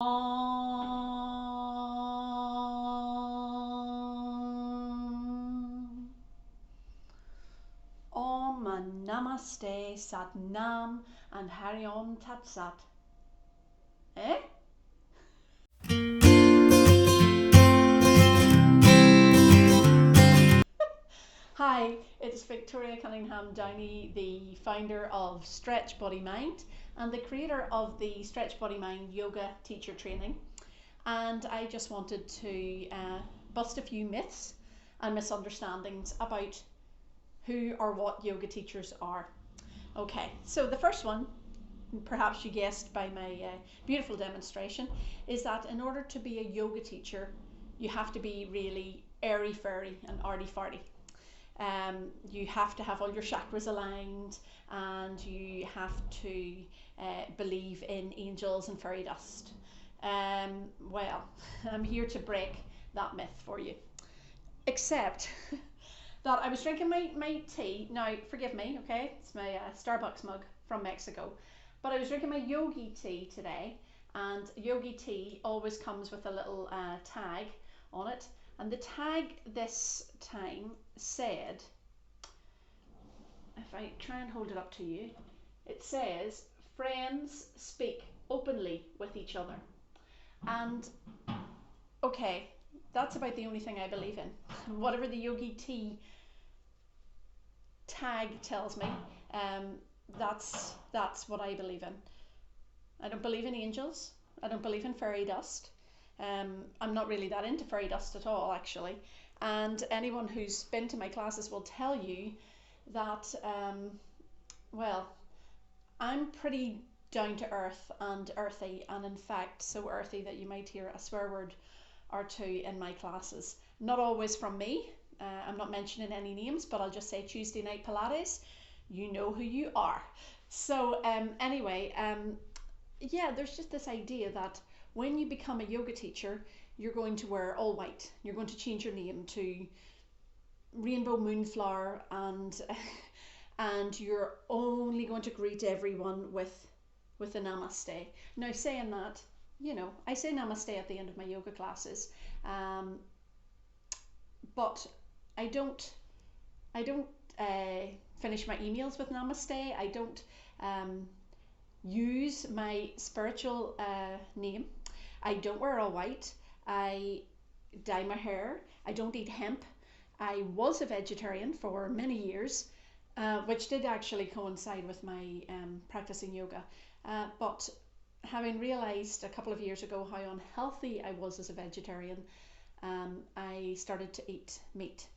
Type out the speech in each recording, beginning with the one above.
Om Namaste Sat Nam and Hari Om Tat Sat. Eh? Hi, it's Victoria Cunningham Downey, the founder of Stretch Body Mind and the creator of the Stretch Body Mind Yoga Teacher Training. And I just wanted to bust a few myths and misunderstandings about who or what yoga teachers are. Okay, so the first one, perhaps you guessed by my beautiful demonstration, is that in order to be a yoga teacher, you have to be really airy fairy and arty farty. You have to have all your chakras aligned, and you have to believe in angels and fairy dust. Well, I'm here to break that myth for you. Except that I was drinking my tea. Now, forgive me, okay? It's my Starbucks mug from Mexico. But I was drinking my yogi tea today, and yogi tea always comes with a little tag on it. And the tag this time said, if I try and hold it up to you, it says, friends speak openly with each other. And okay, that's about the only thing I believe in. Whatever the yogi tea tag tells me, that's what I believe in. I don't believe in angels. I don't believe in fairy dust. I'm not really that into fairy dust at all, actually. And anyone who's been to my classes will tell you that, well, I'm pretty down to earth and earthy, and in fact, so earthy that you might hear a swear word or two in my classes. Not always from me. I'm not mentioning any names, but I'll just say Tuesday Night Pilates. You know who you are. So anyway, yeah, there's just this idea that when you become a yoga teacher, you're going to wear all white. You're going to change your name to Rainbow Moonflower, and and you're only going to greet everyone with a namaste. Now, saying that, you know, I say namaste at the end of my yoga classes, but I don't finish my emails with namaste. I don't use my spiritual name. I don't wear all white. I dye my hair. I don't eat hemp. I was a vegetarian for many years, which did actually coincide with my practicing yoga. But having realized a couple of years ago how unhealthy I was as a vegetarian, I started to eat meat.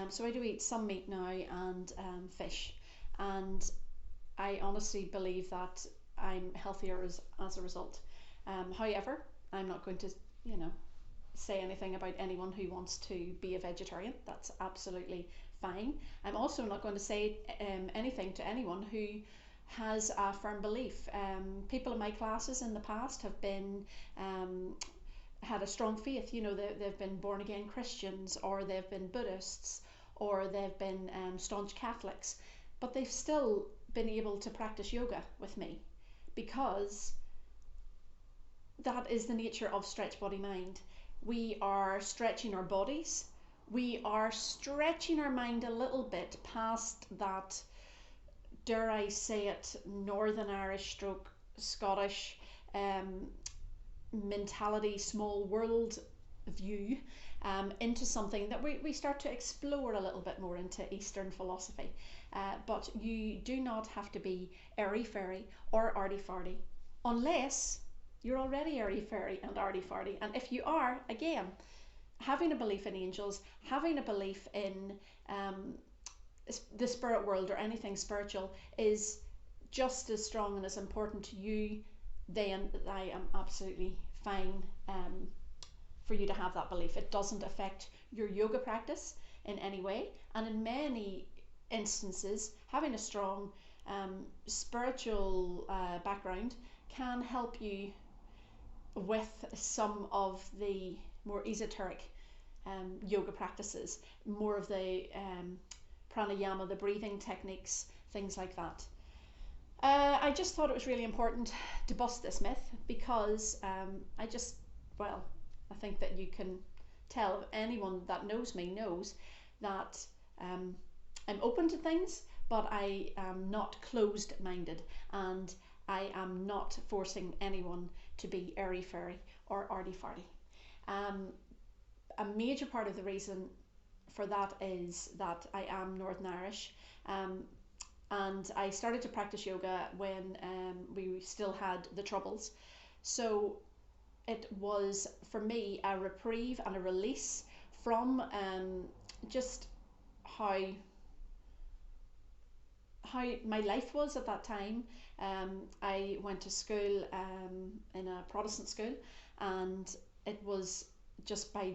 So I do eat some meat now, and fish. And I honestly believe that I'm healthier as a result. However, I'm not going to, you know, say anything about anyone who wants to be a vegetarian. That's absolutely fine. I'm also not going to say anything to anyone who has a firm belief. People in my classes in the past have been had a strong faith. You know, they've been born again Christians, or they've been Buddhists, or they've been staunch Catholics, but they've still been able to practice yoga with me, because that is the nature of Stretch Body Mind. We are stretching our bodies. We are stretching our mind a little bit past that, dare I say it, Northern Irish stroke Scottish mentality, small world view, into something that we start to explore a little bit more into Eastern philosophy. But you do not have to be airy fairy or arty farty unless you're already airy fairy and arty farty. And if you are, again, having a belief in angels, having a belief in the spirit world or anything spiritual is just as strong and as important to you, then I am absolutely fine for you to have that belief. It doesn't affect your yoga practice in any way, and in many instances, having a strong spiritual background can help you with some of the more esoteric yoga practices, more of the pranayama, the breathing techniques, things like that. I just thought it was really important to bust this myth because I just, well, I think that you can tell, anyone that knows me knows that um, I'm open to things, but I am not closed minded, and I am not forcing anyone to be airy fairy or arty farty. Um, a major part of the reason for that is that I am Northern Irish. Um, and I started to practice yoga when we still had the troubles. So it was for me a reprieve and a release from just how how my life was at that time. I went to school in a Protestant school, and it was just by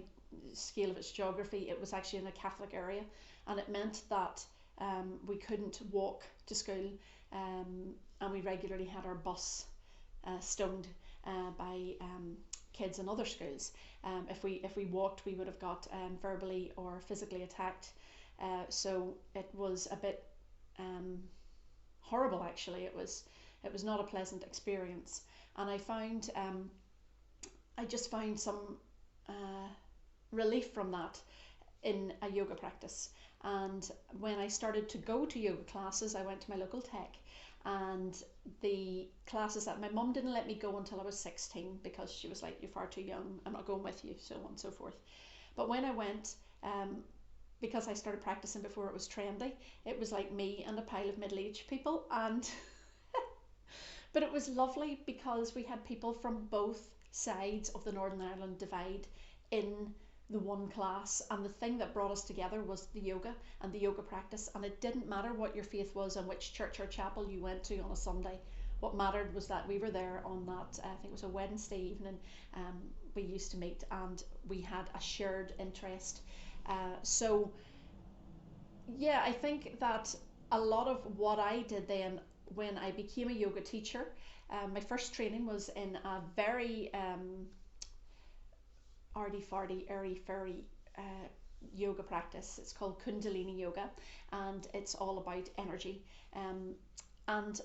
scale of its geography, it was actually in a Catholic area, and it meant that we couldn't walk to school, and we regularly had our bus stoned by kids in other schools. If we walked, we would have got verbally or physically attacked. So it was a bit um, horrible. Actually, it was not a pleasant experience, and I just found some uh, relief from that in a yoga practice. And when I started to go to yoga classes, I went to my local tech, and the classes that my mum didn't let me go until I was 16 because she was like, "You're far too young, I'm not going with you," so on and so forth. But when I went, because I started practicing before it was trendy, it was like me and a pile of middle-aged people, and but it was lovely because we had people from both sides of the Northern Ireland divide in the one class, and the thing that brought us together was the yoga and the yoga practice. And it didn't matter what your faith was and which church or chapel you went to on a Sunday. What mattered was that we were there on that, I think it was a Wednesday evening. We used to meet and we had a shared interest. So yeah, I think that a lot of what I did then when I became a yoga teacher, my first training was in a very arty farty, airy fairy yoga practice. It's called Kundalini yoga, and it's all about energy. And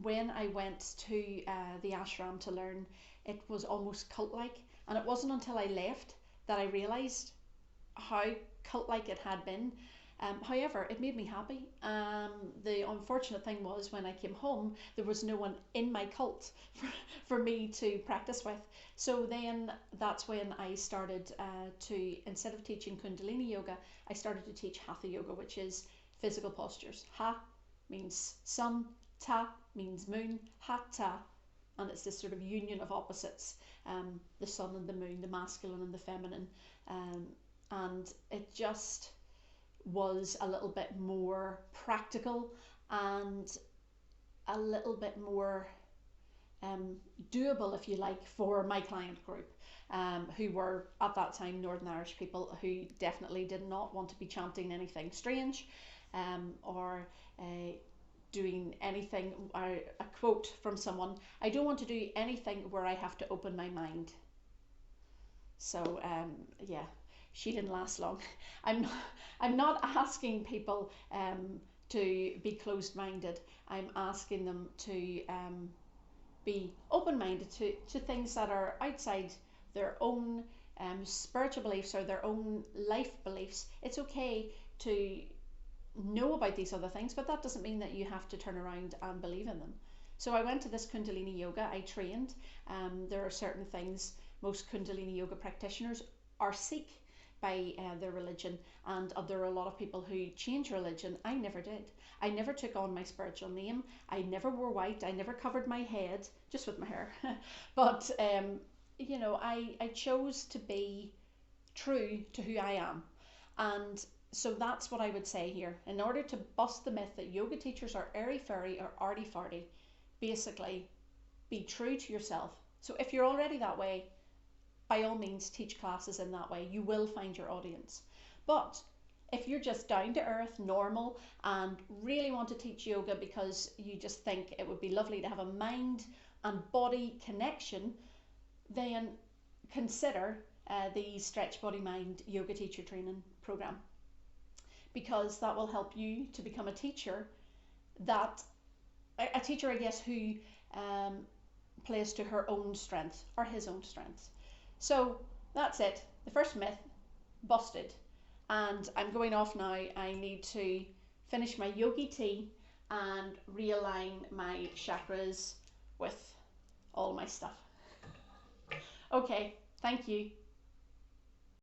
when I went to the ashram to learn, it was almost cult like, and it wasn't until I left that I realized how cult like it had been. However, it made me happy. The unfortunate thing was when I came home, there was no one in my cult for me to practice with. So then that's when I started to, instead of teaching Kundalini yoga, I started to teach Hatha yoga, which is physical postures. Ha means sun, ta means moon, hatha, and it's this sort of union of opposites, the sun and the moon, the masculine and the feminine. And it just was a little bit more practical and a little bit more doable, if you like, for my client group, who were at that time Northern Irish people who definitely did not want to be chanting anything strange, or doing anything. A quote from someone: "I don't want to do anything where I have to open my mind." So yeah, she didn't last long. I'm not, I'm not asking people to be closed minded. I'm asking them to be open minded to things that are outside their own spiritual beliefs or their own life beliefs. It's okay to know about these other things, but that doesn't mean that you have to turn around and believe in them. So I went to this Kundalini yoga, I trained. There are certain things most Kundalini yoga practitioners are Sikh by their religion, and there are a lot of people who change religion. I never did. I never took on my spiritual name. I never wore white. I never covered my head, just with my hair. But I chose to be true to who I am, and so that's what I would say here. In order to bust the myth that yoga teachers are airy fairy or arty farty, basically be true to yourself. So if you're already that way, by all means teach classes in that way. You will find your audience. But if you're just down to earth, normal, and really want to teach yoga because you just think it would be lovely to have a mind and body connection, then consider the Stretch Body Mind Yoga Teacher Training Program, because that will help you to become a teacher that a teacher, I guess, who plays to her own strengths or his own strengths. So that's it. The first myth busted. And I'm going off now. I need to finish my yogi tea and realign my chakras with all my stuff. Okay, thank you.